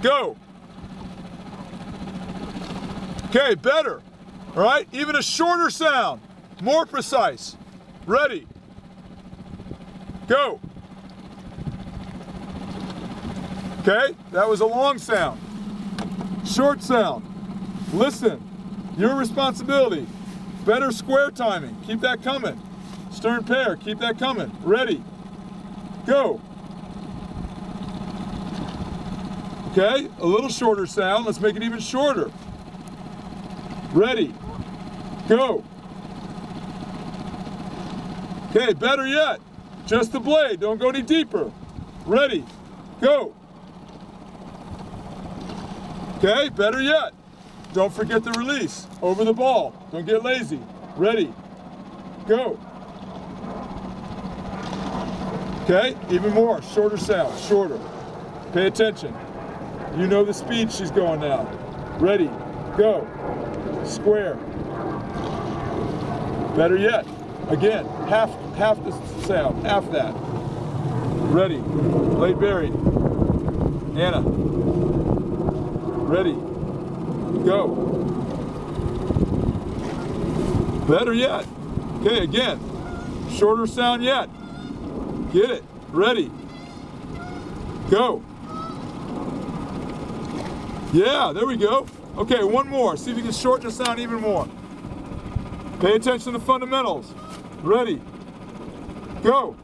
Go. Okay, better. All right, even a shorter sound, more precise. Ready. Go. Okay, that was a long sound. Short sound. Listen, your responsibility. Better square timing, keep that coming. Stern pair, keep that coming. Ready. Go. Okay, a little shorter sound. Let's make it even shorter. Ready. Go. Okay, better yet. Just the blade, don't go any deeper. Ready. Go. Okay, better yet. Don't forget the release. Over the ball. Don't get lazy. Ready. Go. Okay, even more. Shorter sound, shorter. Pay attention. You know the speed she's going now. Ready. Go. Square. Better yet. Again, half the sound, half that. Ready. Blade buried. Anna. Ready. Go. Better yet. Okay, again. Shorter sound yet. Get it. Ready. Go. Yeah, there we go. Okay, one more. See if you can shorten the sound even more. Pay attention to the fundamentals. Ready. Go.